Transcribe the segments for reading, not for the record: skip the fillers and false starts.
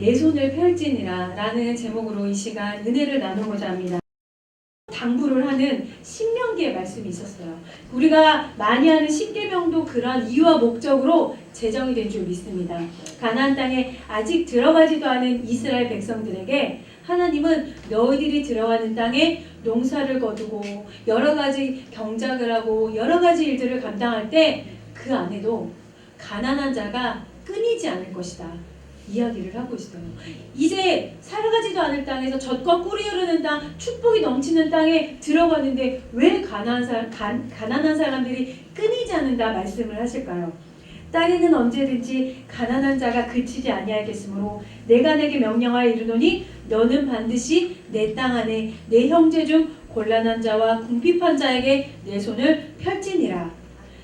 내 손을 펼지니라 라는 제목으로 이 시간 은혜를 나누고자 합니다. 당부를 하는 신명기의 말씀이 있었어요. 우리가 많이 하는 십계명도 그러한 이유와 목적으로 제정이 된 줄 믿습니다. 가나안 땅에 아직 들어가지도 않은 이스라엘 백성들에게 하나님은 너희들이 들어가는 땅에 농사를 거두고 여러 가지 경작을 하고 여러 가지 일들을 감당할 때 그 안에도 가난한 자가 끊이지 않을 것이다 이야기를 하고 있어요. 이제 살아가지도 않을 땅에서 젖과 꿀이 흐르는 땅, 축복이 넘치는 땅에 들어가는데 왜 가난한 사람들이 끊이지 않는다 말씀을 하실까요? 땅에는 언제든지 가난한 자가 그치지 아니하겠으므로 내가 내게 명령하여 이르노니 너는 반드시 내 땅 안에 내 형제 중 곤란한 자와 궁핍한 자에게 내 손을 펼지니라.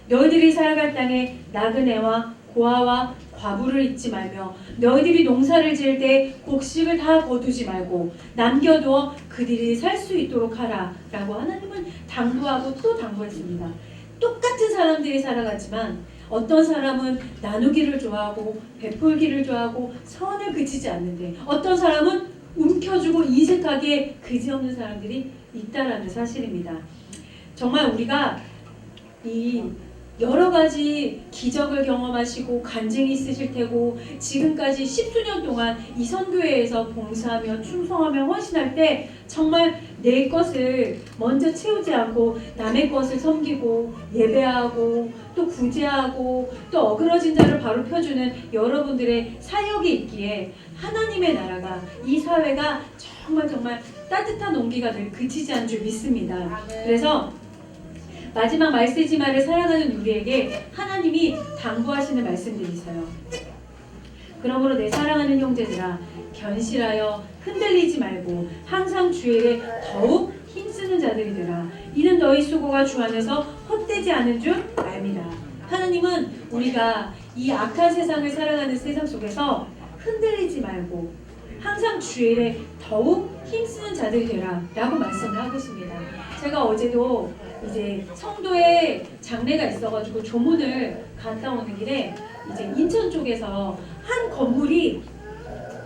너희들이 살아갈 땅에 나그네와 고아와 과부를 잊지 말며 너희들이 농사를 지을 때 곡식을 다 거두지 말고 남겨두어 그들이 살 수 있도록 하라 라고 하나님은 당부하고 또 당부했습니다. 똑같은 사람들이 살아가지만 어떤 사람은 나누기를 좋아하고 베풀기를 좋아하고 선을 그치지 않는데 어떤 사람은 움켜쥐고 인색하게 그지없는 사람들이 있다라는 사실입니다. 정말 우리가 이 여러 가지 기적을 경험하시고 간증이 있으실 테고 지금까지 10수년 동안 이 선교회에서 봉사하며 충성하며 헌신할 때 정말 내 것을 먼저 채우지 않고 남의 것을 섬기고 예배하고 또 구제하고 또 어그러진 자를 바로 펴주는 여러분들의 사역이 있기에 하나님의 나라가 이 사회가 정말 따뜻한 온기가 늘 그치지 않을 줄 믿습니다. 그래서 마지막 말세지마를 살아가는 우리에게 하나님이 당부하시는 말씀들이 있어요. 그러므로 내 사랑하는 형제들아 견실하여 흔들리지 말고 항상 주 일에 더욱 힘쓰는 자들이 되라. 이는 너희 수고가 주 안에서 헛되지 않은 줄 압니다. 하나님은 우리가 이 악한 세상을 살아가는 세상 속에서 흔들리지 말고 항상 주 일에 더욱 힘쓰는 자들이 되라 라고 말씀을 하고 있습니다. 제가 어제도 이제 성도에 장례가 있어가지고 조문을 갔다 오는 길에 이제 인천 쪽에서 한 건물이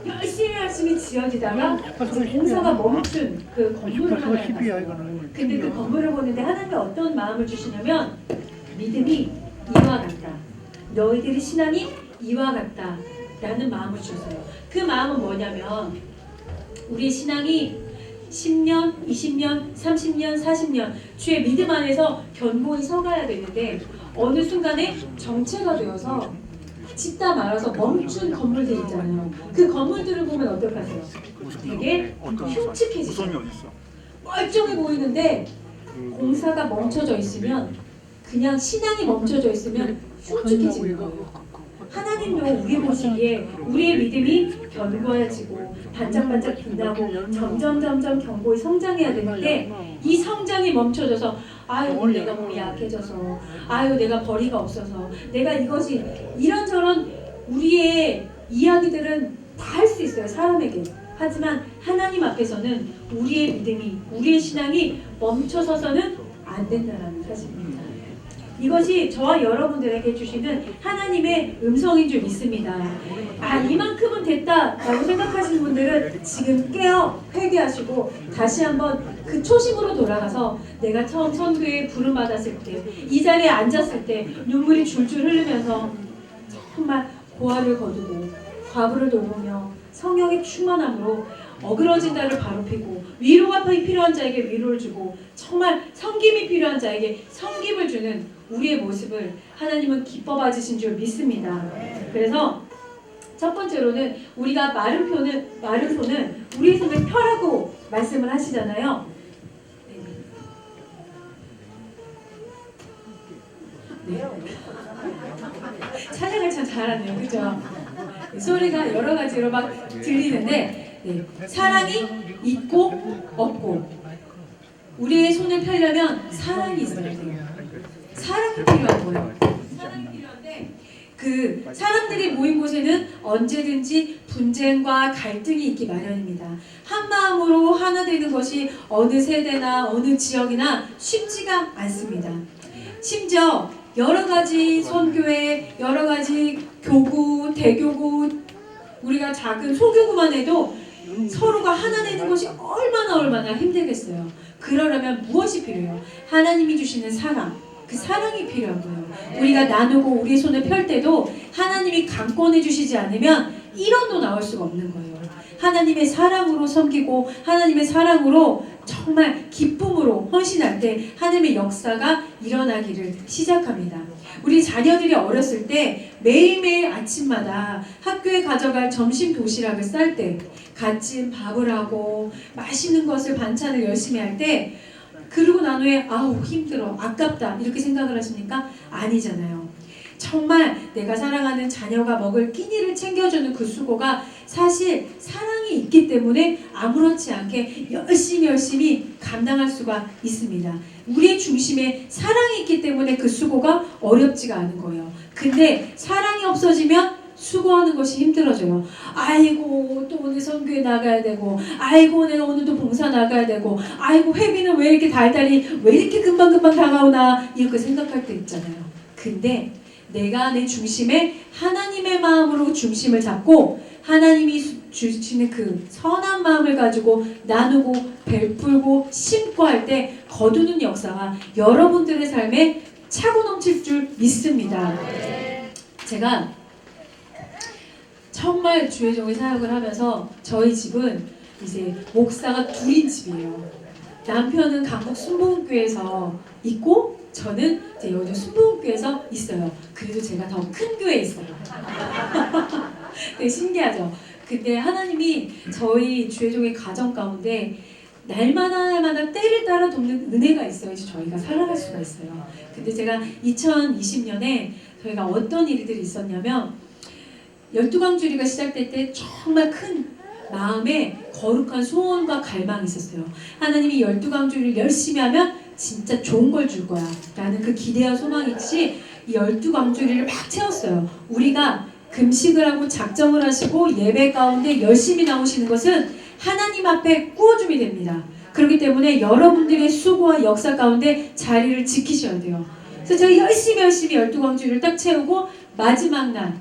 열심히 지어지다가 이제 공사가 멈춘 그 건물을 하나 봤어요. 근데 그 건물을 보는데 하나님이 어떤 마음을 주시냐면 믿음이 이와 같다. 너희들이 신앙이 이와 같다 라는 마음을 주셨어요. 그 마음은 뭐냐면 우리의 신앙이 10년, 20년, 30년, 40년 주의 믿음 안에서 견고히 서가야 되는데 어느 순간에 정체가 되어서 짓다 말아서 멈춘 건물들 있잖아요. 그 건물들을 보면 어떡하세요? 되게 흉측해지죠. 멀쩡해 보이는데 공사가 멈춰져 있으면 그냥 신앙이 멈춰져 있으면 흉측해지는 거예요. 하나님도 우리 보시기에 우리의 믿음이 견고해지고 반짝반짝 빛나고 점점 견고히 성장해야 되는데 이 성장이 멈춰져서 아유 내가 몸이 약해져서 아유 내가 벌이가 없어서 내가 이것이 이런저런 우리의 이야기들은 다 할 수 있어요. 사람에게. 하지만 하나님 앞에서는 우리의 믿음이 우리의 신앙이 멈춰서서는 안 된다는 사실입니다. 이것이 저와 여러분들에게 주시는 하나님의 음성인 줄 믿습니다. 아 이만큼은 됐다 라고 생각하시는 분들은 지금 깨어 회개하시고 다시 한번 그 초심으로 돌아가서 내가 처음 선교에 부름받았을 때 이 자리에 앉았을 때 눈물이 줄줄 흐르면서 정말 고아를 거두고 과부를 돌보며 성령의 충만함으로 어그러진 자를 바로피고 위로가 필요한 자에게 위로를 주고 정말 섬김이 필요한 자에게 섬김을 주는 우리의 모습을 하나님은 기뻐 받으신 줄 믿습니다. 그래서 첫 번째로는 우리가 마른 손은 우리의 손을 펴라고 말씀을 하시잖아요. 네. 찬양을 참 잘하네요. 그죠? 소리가 여러 가지로 막 들리는데 네. 사랑이 있고 없고 우리의 손을 펴려면 사랑이 있어야 돼요. 사랑이 필요한 거예요. 사랑이 필요한데 그 사람들이 모인 곳에는 언제든지 분쟁과 갈등이 있기 마련입니다. 한 마음으로 하나 되는 것이 어느 세대나 어느 지역이나 쉽지가 않습니다. 심지어 여러 가지 선교회, 여러 가지 교구, 대교구, 우리가 작은 소교구만 해도 서로가 하나 되는 것이 얼마나 힘들겠어요. 그러려면 무엇이 필요해요? 하나님이 주시는 사랑, 그 사랑이 필요한 거예요. 우리가 나누고 우리의 손을 펼 때도 하나님이 강권해 주시지 않으면 1원도 나올 수가 없는 거예요. 하나님의 사랑으로 섬기고 하나님의 사랑으로 정말 기쁨으로 헌신할 때 하나님의 역사가 일어나기를 시작합니다. 우리 자녀들이 어렸을 때 매일매일 아침마다 학교에 가져갈 점심 도시락을 쌀 때 같이 밥을 하고 맛있는 것을 반찬을 열심히 할 때 그러고 난 후에 아우 힘들어 아깝다 이렇게 생각을 하십니까? 아니잖아요. 정말 내가 사랑하는 자녀가 먹을 끼니를 챙겨주는 그 수고가 사실 사랑이 있기 때문에 아무렇지 않게 열심히 감당할 수가 있습니다. 우리의 중심에 사랑이 있기 때문에 그 수고가 어렵지가 않은 거예요. 근데 사랑이 없어지면 수고하는 것이 힘들어져요. 아이고 또 오늘 선교에 나가야 되고 아이고 내가 오늘도 봉사 나가야 되고 아이고 회비는 왜 이렇게 달달이 왜 이렇게 금방금방 다가오나 이렇게 생각할 때 있잖아요. 근데 내가 내 중심에 하나님의 마음으로 중심을 잡고 하나님이 주시는 그 선한 마음을 가지고 나누고 베풀고 심고 할 때 거두는 역사가 여러분들의 삶에 차고 넘칠 줄 믿습니다. 제가 정말 주의 종의 사역을 하면서 저희 집은 이제 목사가 둘인 집이에요. 남편은 강북 순복음교회에서 있고 저는 이제 여기 순복음교회에서 있어요. 그래도 제가 더 큰 교회에 있어요. 되게 신기하죠? 근데 하나님이 저희 주의 종의 가정 가운데 날마다 때를 따라 돕는 은혜가 있어야 저희가 살아갈 수가 있어요. 근데 제가 2020년에 저희가 어떤 일들이 있었냐면 12광주리가 시작될 때 정말 큰 마음에 거룩한 소원과 갈망이 있었어요. 하나님이 12광주리를 열심히 하면 진짜 좋은 걸 줄 거야 라는 그 기대와 소망이 있이 이 12광주리를 막 채웠어요. 우리가 금식을 하고 작정을 하시고 예배 가운데 열심히 나오시는 것은 하나님 앞에 꾸어줌이 됩니다. 그렇기 때문에 여러분들의 수고와 역사 가운데 자리를 지키셔야 돼요. 그래서 제가 열심히 12광주리를 딱 채우고 마지막 날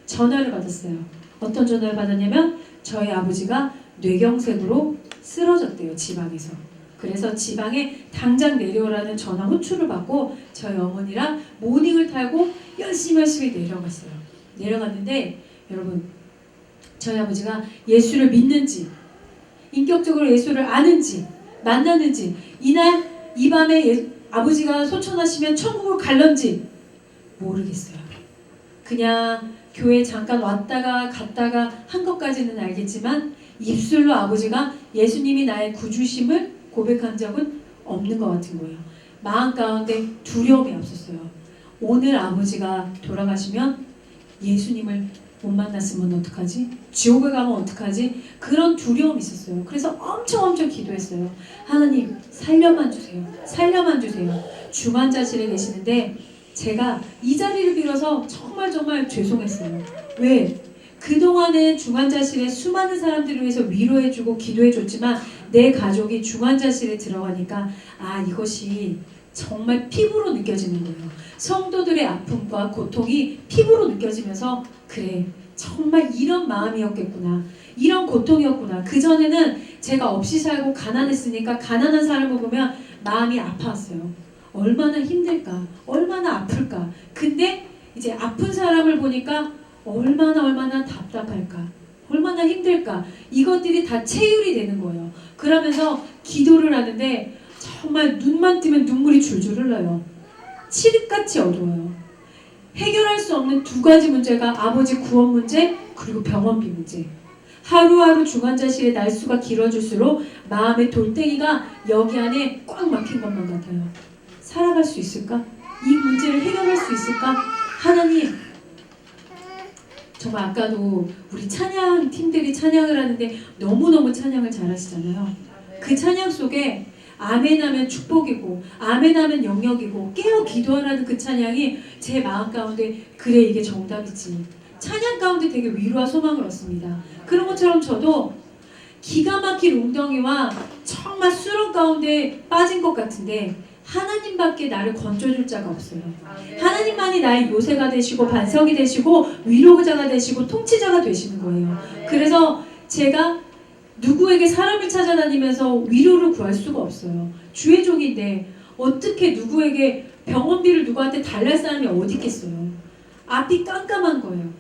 전화를 받았어요. 어떤 전화를 받았냐면 저희 아버지가 뇌경색으로 쓰러졌대요. 지방에서. 그래서 지방에 당장 내려오라는 전화 호출을 받고 저희 어머니랑 모닝을 타고 열심히 내려갔어요. 내려갔는데 여러분 저희 아버지가 예수를 믿는지 인격적으로 예수를 아는지 만나는지 이날 이 밤에 아버지가 소천하시면 천국을 갈런지 모르겠어요. 그냥 교회 잠깐 왔다가 갔다가 한 것까지는 알겠지만 입술로 아버지가 예수님이 나의 구주심을 고백한 적은 없는 것 같은 거예요. 마음 가운데 두려움이 없었어요. 오늘 아버지가 돌아가시면 예수님을 못 만났으면 어떡하지? 지옥에 가면 어떡하지? 그런 두려움이 있었어요. 그래서 엄청 기도했어요. 하나님 살려만 주세요. 살려만 주세요. 중환자실에 계시는데 제가 이 자리를 빌어서 정말 죄송했어요. 왜? 그동안에 중환자실에 수많은 사람들을 위해서 위로해주고 기도해줬지만 내 가족이 중환자실에 들어가니까 아 이것이 정말 피부로 느껴지는 거예요. 성도들의 아픔과 고통이 피부로 느껴지면서 그래 정말 이런 마음이었겠구나. 이런 고통이었구나. 그전에는 제가 없이 살고 가난했으니까 가난한 사람을 보면 마음이 아파왔어요. 얼마나 힘들까? 얼마나 아플까? 근데 이제 아픈 사람을 보니까 얼마나 답답할까? 얼마나 힘들까? 이것들이 다 체휼이 되는 거예요. 그러면서 기도를 하는데 정말 눈만 뜨면 눈물이 줄줄 흘러요. 칠흑같이 어두워요. 해결할 수 없는 두 가지 문제가 아버지 구원 문제 그리고 병원비 문제. 하루하루 중환자실의 날수가 길어질수록 마음의 돌덩이가 여기 안에 꽉 막힌 것만 같아요. 살아갈 수 있을까? 이 문제를 해결할 수 있을까? 하나님 정말 아까도 우리 찬양 팀들이 찬양을 하는데 너무너무 찬양을 잘하시잖아요. 그 찬양 속에 아멘 하면 축복이고 아멘 하면 영역이고 깨어 기도하라는 그 찬양이 제 마음 가운데 그래 이게 정답이지. 찬양 가운데 되게 위로와 소망을 얻습니다. 그런 것처럼 저도 기가 막힌 웅덩이와 정말 수렁 가운데 빠진 것 같은데 하나님밖에 나를 건져줄 자가 없어요. 하나님만이 나의 요새가 되시고 반석이 되시고 위로자가 되시고 통치자가 되시는 거예요. 그래서 제가 누구에게 사람을 찾아다니면서 위로를 구할 수가 없어요. 주의 종인데 어떻게 누구에게 병원비를 누구한테 달랄 사람이 어디 있겠어요. 앞이 깜깜한 거예요.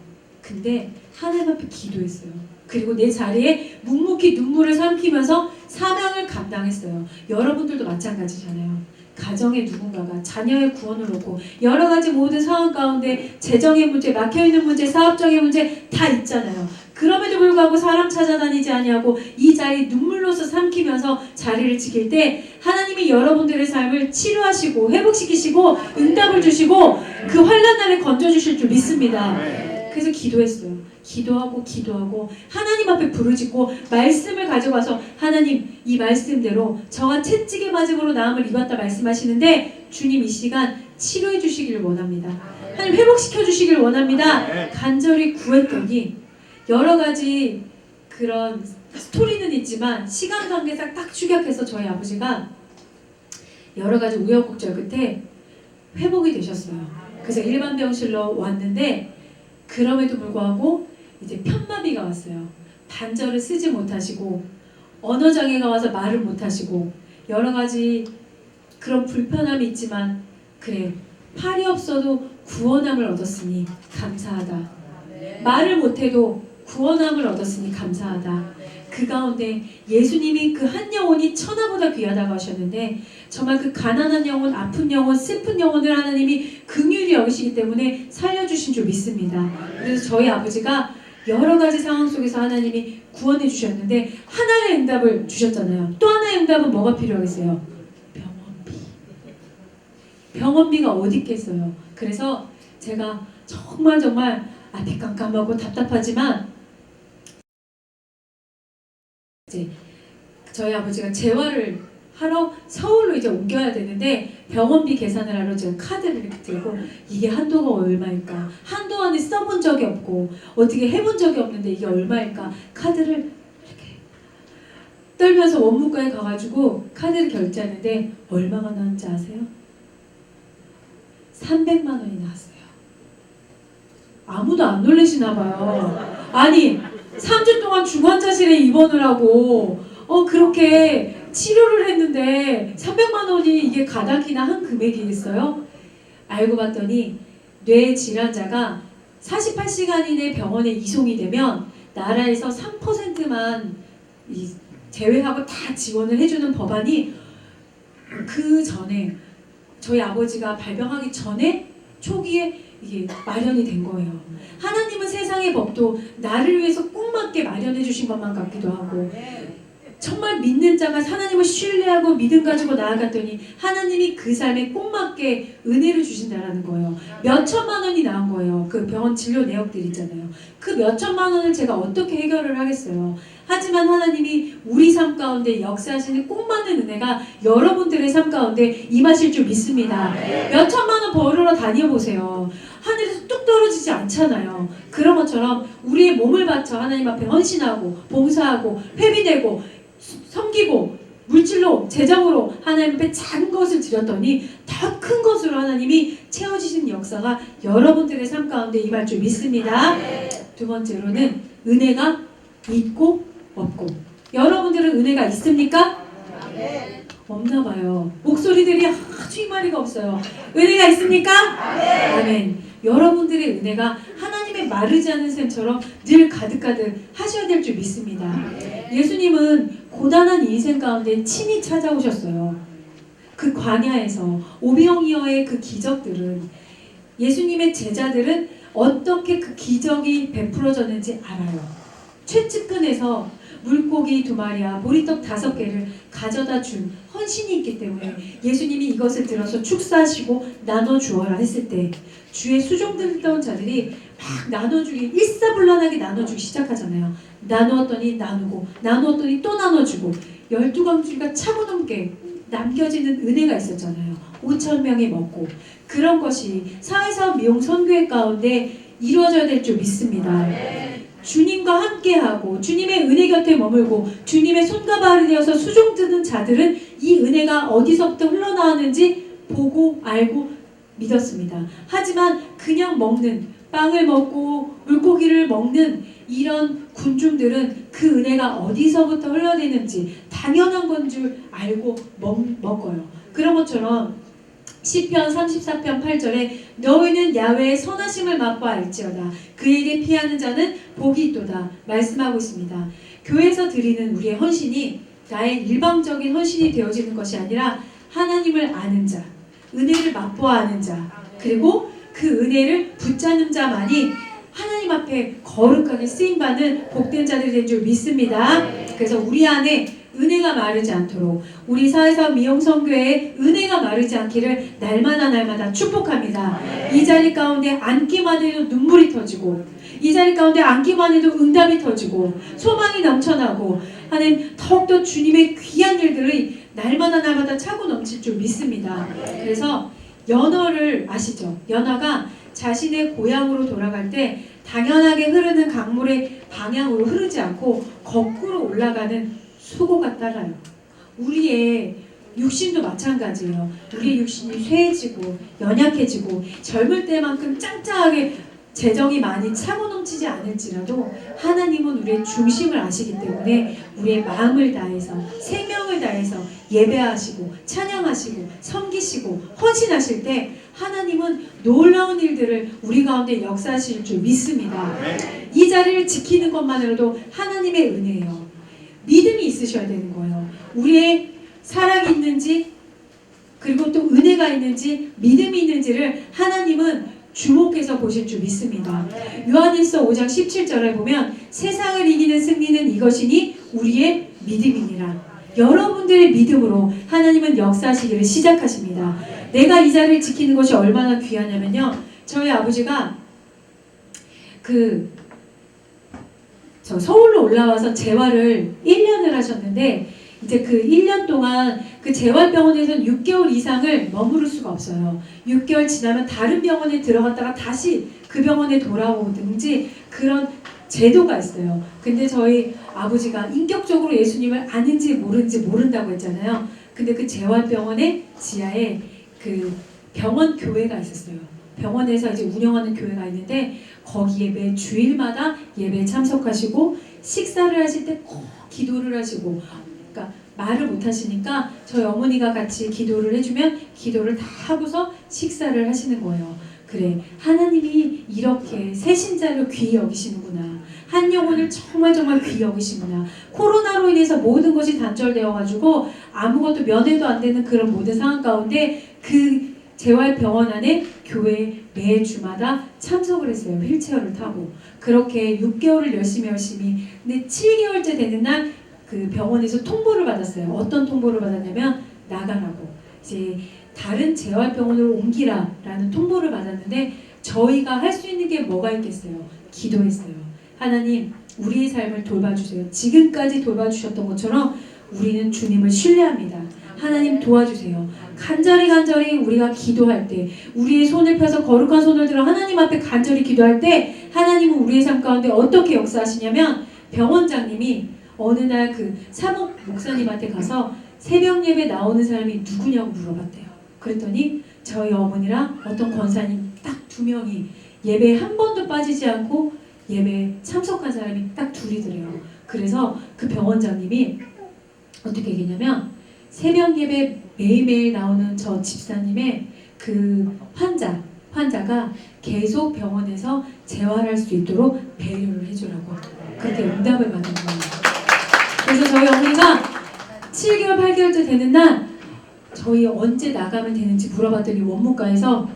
근데 하나님 앞에 기도했어요. 그리고 내 자리에 묵묵히 눈물을 삼키면서 사명을 감당했어요. 여러분들도 마찬가지잖아요. 가정의 누군가가 자녀의 구원을 얻고 여러 가지 모든 상황 가운데 재정의 문제, 막혀있는 문제, 사업적인 문제 다 있잖아요. 그럼에도 불구하고 사람 찾아다니지 아니하고 이 자리 눈물로서 삼키면서 자리를 지킬 때 하나님이 여러분들의 삶을 치료하시고 회복시키시고 응답을 주시고 그 환난 날에 건져주실 줄 믿습니다. 그래서 기도했어요. 기도하고 하나님 앞에 부르짖고 말씀을 가져가서 하나님 이 말씀대로 저와 채찍의 맞음으로 나음을 입었다 말씀하시는데 주님 이 시간 치료해 주시기를 원합니다. 하나님 회복시켜 주시기를 원합니다. 간절히 구했더니 여러 가지 그런 스토리는 있지만 시간 관계상 딱 축약해서 저희 아버지가 여러 가지 우여곡절 끝에 회복이 되셨어요. 그래서 일반 병실로 왔는데 그럼에도 불구하고 이제 편마비가 왔어요. 반절을 쓰지 못하시고 언어장애가 와서 말을 못하시고 여러 가지 그런 불편함이 있지만 그래 팔이 없어도 구원함을 얻었으니 감사하다. 말을 못해도 구원함을 얻었으니 감사하다. 그 가운데 예수님이 그 한 영혼이 천하보다 귀하다고 하셨는데 정말 그 가난한 영혼, 아픈 영혼, 슬픈 영혼을 하나님이 긍휼히 여기시기 때문에 살려주신 줄 믿습니다. 그래서 저희 아버지가 여러 가지 상황 속에서 하나님이 구원해 주셨는데 하나의 응답을 주셨잖아요. 또 하나의 응답은 뭐가 필요하겠어요? 병원비. 병원비가 어디 있겠어요. 그래서 제가 정말 앞이 깜깜하고 답답하지만 이제 저희 아버지가 재활을 하러 서울로 이제 옮겨야 되는데 병원비 계산을 하러 제가 카드를 이렇게 들고 이게 한도가 얼마일까? 한도 안에 써본 적이 없고 어떻게 해본 적이 없는데 이게 얼마일까? 카드를 이렇게 떨면서 원무과에 가가지고 카드를 결제하는데 얼마가 나왔는지 아세요? 300만 원이 나왔어요. 아무도 안 놀라시나 봐요. 아니 3주 동안 중환자실에 입원을 하고 그렇게 치료를 했는데 300만 원이 이게 가닥이나 한 금액이겠어요? 알고 봤더니 뇌 질환자가 48시간 이내 병원에 이송이 되면 나라에서 3%만 제외하고 다 지원을 해주는 법안이 그 전에 저희 아버지가 발병하기 전에 초기에 이게 마련이 된 거예요. 하나님은 세상의 법도 나를 위해서 꼭 맞게 마련해 주신 것만 같기도 하고 정말 믿는 자가 하나님을 신뢰하고 믿음 가지고 나아갔더니 하나님이 그 삶에 꼭 맞게 은혜를 주신다라는 거예요. 몇 천만 원이 나온 거예요. 그 병원 진료 내역들 있잖아요. 그 몇 천만 원을 제가 어떻게 해결을 하겠어요. 하지만 하나님이 우리 삶 가운데 역사하시는 꼭 맞는 은혜가 여러분들의 삶 가운데 임하실 줄 믿습니다. 몇 천만 원 벌으러 다녀보세요. 하늘에서 뚝 떨어지지 않잖아요. 그런 것처럼 우리의 몸을 바쳐 하나님 앞에 헌신하고 봉사하고 회비내고 섬기고 물질로 재정으로 하나님 앞에 작은 것을 드렸더니 더 큰 것으로 하나님이 채워주시는 역사가 여러분들의 삶 가운데 임할 줄 믿습니다. 두 번째로는 은혜가 있고 없고. 여러분들은 은혜가 있습니까? 없나 봐요. 목소리들이 아주 이마리가 없어요. 은혜가 있습니까? 아멘. 여러분들의 은혜가 하나님의 마르지 않은 샘처럼 늘 가득가득 하셔야 될 줄 믿습니다. 예수님은 고단한 인생 가운데 친히 찾아오셨어요. 그 광야에서 오병이어의 그 기적들은 예수님의 제자들은 어떻게 그 기적이 베풀어졌는지 알아요. 최측근에서 물고기 2마리와 보리떡 5개를 가져다 준 헌신이 있기 때문에 예수님이 이것을 들어서 축사하시고 나눠주어라 했을 때 주의 수종들던 자들이 막 나눠주기 일사불란하게 나눠주기 시작하잖아요. 나누었더니 나누고 나누었더니 또 나눠주고 12광주리가 차고 넘게 남겨지는 은혜가 있었잖아요. 5,000명이 먹고 그런 것이 사회사업 미용 선교회 가운데 이루어져야 될 줄 믿습니다. 주님과 함께하고 주님의 은혜 곁에 머물고 주님의 손과 발이 되어서 수종 뜨는 자들은 이 은혜가 어디서부터 흘러나왔는지 보고 알고 믿었습니다. 하지만 그냥 먹는, 빵을 먹고 물고기를 먹는 이런 군중들은 그 은혜가 어디서부터 흘러내는지 당연한 건 줄 알고 먹어요. 그런 것처럼 시편 34편 8절에 너희는 야훼의 선하심을 맛보 알지어다. 그에게 피하는 자는 복이 있도다 말씀하고 있습니다. 교회에서 드리는 우리의 헌신이 나의 일방적인 헌신이 되어지는 것이 아니라 하나님을 아는 자, 은혜를 맛보아 아는 자, 그리고 그 은혜를 붙잡는 자만이 하나님 앞에 거룩하게 쓰임받는 복된 자들이 된 줄 믿습니다. 그래서 우리 안에 은혜가 마르지 않도록 우리 사회사업 미용성교회에 은혜가 마르지 않기를 날마다 축복합니다. 이 자리 가운데 앉기만 해도 눈물이 터지고 이 자리 가운데 앉기만 해도 응답이 터지고 소망이 넘쳐나고 하나님 더욱더 주님의 귀한 일들이 날마다 차고 넘칠 줄 믿습니다. 그래서 연어를 아시죠? 연어가 자신의 고향으로 돌아갈 때 당연하게 흐르는 강물의 방향으로 흐르지 않고 거꾸로 올라가는 수고가 따라요. 우리의 육신도 마찬가지예요. 우리의 육신이 쇠해지고 연약해지고 젊을 때만큼 짱짱하게 재정이 많이 차고 넘치지 않을지라도 하나님은 우리의 중심을 아시기 때문에 우리의 마음을 다해서 생명을 다해서 예배하시고 찬양하시고 섬기시고 헌신하실 때 하나님은 놀라운 일들을 우리 가운데 역사하실 줄 믿습니다. 이 자리를 지키는 것만으로도 하나님의 은혜예요. 믿음이 있으셔야 되는 거예요. 우리의 사랑이 있는지 그리고 또 은혜가 있는지 믿음이 있는지를 하나님은 주목해서 보실 줄 믿습니다. 요한일서 5장 17절에 보면 세상을 이기는 승리는 이것이니 우리의 믿음이니라. 여러분들의 믿음으로 하나님은 역사하시기를 시작하십니다. 내가 이 자리를 지키는 것이 얼마나 귀하냐면요. 저희 아버지가 서울로 올라와서 재활을 1년을 하셨는데 이제 그 1년 동안 그 재활병원에서는 6개월 이상을 머무를 수가 없어요. 6개월 지나면 다른 병원에 들어갔다가 다시 그 병원에 돌아오든지 그런 제도가 있어요. 근데 저희 아버지가 인격적으로 예수님을 아는지 모르는지 모른다고 했잖아요. 근데 그 재활병원의 지하에 그 병원 교회가 있었어요. 병원에서 이제 운영하는 교회가 있는데 거기에 매 주일마다 예배에 참석하시고 식사를 하실 때 꼭 기도를 하시고 그러니까 말을 못 하시니까 저희 어머니가 같이 기도를 해주면 기도를 다 하고서 식사를 하시는 거예요. 그래, 하나님이 이렇게 새신자를 귀히 여기시는구나. 한 영혼을 정말 귀히 여기시구나. 코로나로 인해서 모든 것이 단절되어가지고 아무것도 면회도 안 되는 그런 모든 상황 가운데 그 재활병원 안에 교회에 매 주마다 참석을 했어요. 휠체어를 타고. 그렇게 6개월을 열심히 근데 7개월째 되는 날 그 병원에서 통보를 받았어요. 어떤 통보를 받았냐면 나가라고. 이제 다른 재활병원으로 옮기라라는 통보를 받았는데 저희가 할 수 있는 게 뭐가 있겠어요? 기도했어요. 하나님, 우리의 삶을 돌봐주세요. 지금까지 돌봐주셨던 것처럼 우리는 주님을 신뢰합니다. 하나님 도와주세요. 간절히 우리가 기도할 때 우리의 손을 펴서 거룩한 손을 들어 하나님 앞에 간절히 기도할 때 하나님은 우리의 삶 가운데 어떻게 역사하시냐면 병원장님이 어느 날 그 사목 목사님한테 가서 새벽 예배 나오는 사람이 누구냐고 물어봤대요. 그랬더니 저희 어머니랑 어떤 권사님 딱 2명이 예배에 한 번도 빠지지 않고 예배에 참석한 사람이 딱 둘이더래요. 그래서 그 병원장님이 어떻게 얘기했냐면 새벽 예배 매일매일 나오는 저 집사님의 그 환자가 계속 병원에서 재활할 수 있도록 배려를 해주라고 그렇게 응답을 받은 거예요. 그래서 저희 어머니가 7개월, 8개월째 되는 날 저희 언제 나가면 되는지 물어봤더니 원무과에서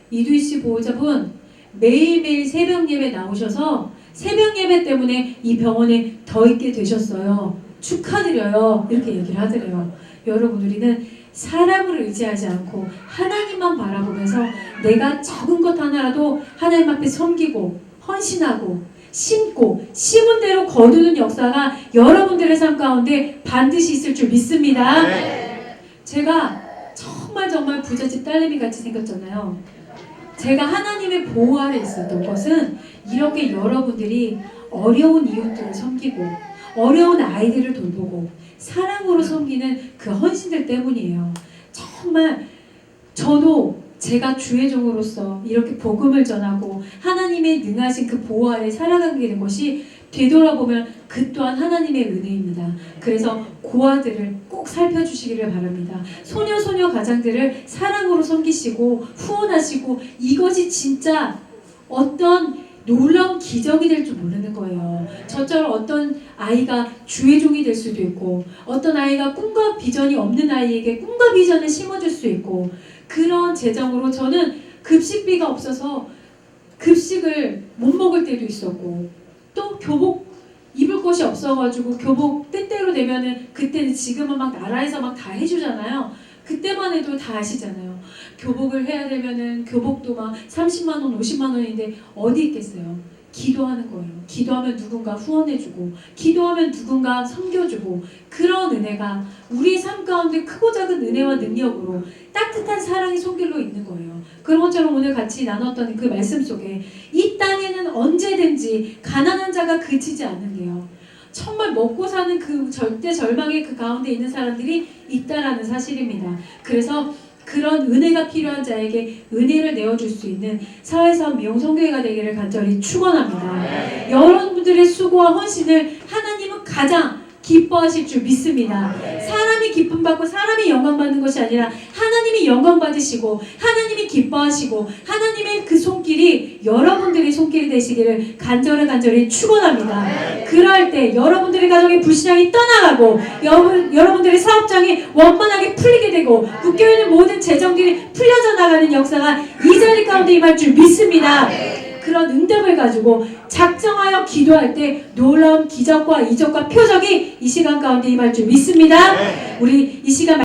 이두희씨 보호자분 매일매일 새벽 예배 나오셔서 새벽 예배 때문에 이 병원에 더 있게 되셨어요. 축하드려요. 이렇게 얘기를 하더래요. 여러분, 우리는 사람을 의지하지 않고 하나님만 바라보면서 내가 적은 것 하나라도 하나님 앞에 섬기고 헌신하고 심고 심은 대로 거두는 역사가 여러분들의 삶 가운데 반드시 있을 줄 믿습니다. 제가 정말 부잣집 딸내미 같이 생겼잖아요. 제가 하나님의 보호 아래 있었던 것은 이렇게 여러분들이 어려운 이웃들을 섬기고 어려운 아이들을 돌보고 사랑으로 섬기는 그 헌신들 때문이에요. 정말 저도 제가 주의 종으로서 이렇게 복음을 전하고 하나님의 능하신 그 보호 아래 살아가게 된 것이 되돌아보면 그 또한 하나님의 은혜입니다. 그래서 고아들을 꼭 살펴주시기를 바랍니다. 소녀 가장들을 사랑으로 섬기시고 후원하시고 이것이 진짜 어떤 놀라운 기적이 될 줄 모르는 거예요. 저처럼 어떤 아이가 주의 종이 될 수도 있고 어떤 아이가 꿈과 비전이 없는 아이에게 꿈과 비전을 심어줄 수 있고 그런 재정으로 저는 급식비가 없어서 급식을 못 먹을 때도 있었고 또 교복 입을 것이 없어가지고 교복 때때로 되면은 그때는 지금은 막 나라에서 막 다 해주잖아요. 그때만 해도 다 아시잖아요. 교복을 해야 되면은 교복도 막 30만 원, 50만 원인데 어디 있겠어요. 기도하는 거예요. 기도하면 누군가 후원해주고 기도하면 누군가 섬겨주고 그런 은혜가 우리의 삶 가운데 크고 작은 은혜와 능력으로 따뜻한 사랑의 손길로 있는 거예요. 그런 것처럼 오늘 같이 나눴던 그 말씀 속에 이 땅에는 언제든지 가난한 자가 그치지 않는데요. 정말 먹고 사는 그 절대 절망의 그 가운데 있는 사람들이 있다라는 사실입니다. 그래서 그런 은혜가 필요한 자에게 은혜를 내어줄 수 있는 사회사업 미용성교회가 되기를 간절히 축원합니다. 여러분들의 수고와 헌신을 하나님은 가장 기뻐하실 줄 믿습니다. 사람이 기쁨 받고 사람이 영광 받는 것이 아니라 하나님이 영광 받으시고 하나님이 기뻐하시고 하나님의 그 손길이 여러분들의 손길이 되시기를 간절히 축원합니다. 그럴 때 여러분들의 가정의 불신앙이 떠나가고 여러분들의 사업장이 원만하게 풀리게 되고 묶여있는 모든 재정들이 풀려져 나가는 역사가 이 자리 가운데 임할 줄 믿습니다. 그런 응답을 가지고 작정하여 기도할 때 놀라운 기적과 이적과 표적이 이 시간 가운데 임할 줄 믿습니다. 우리 이 시간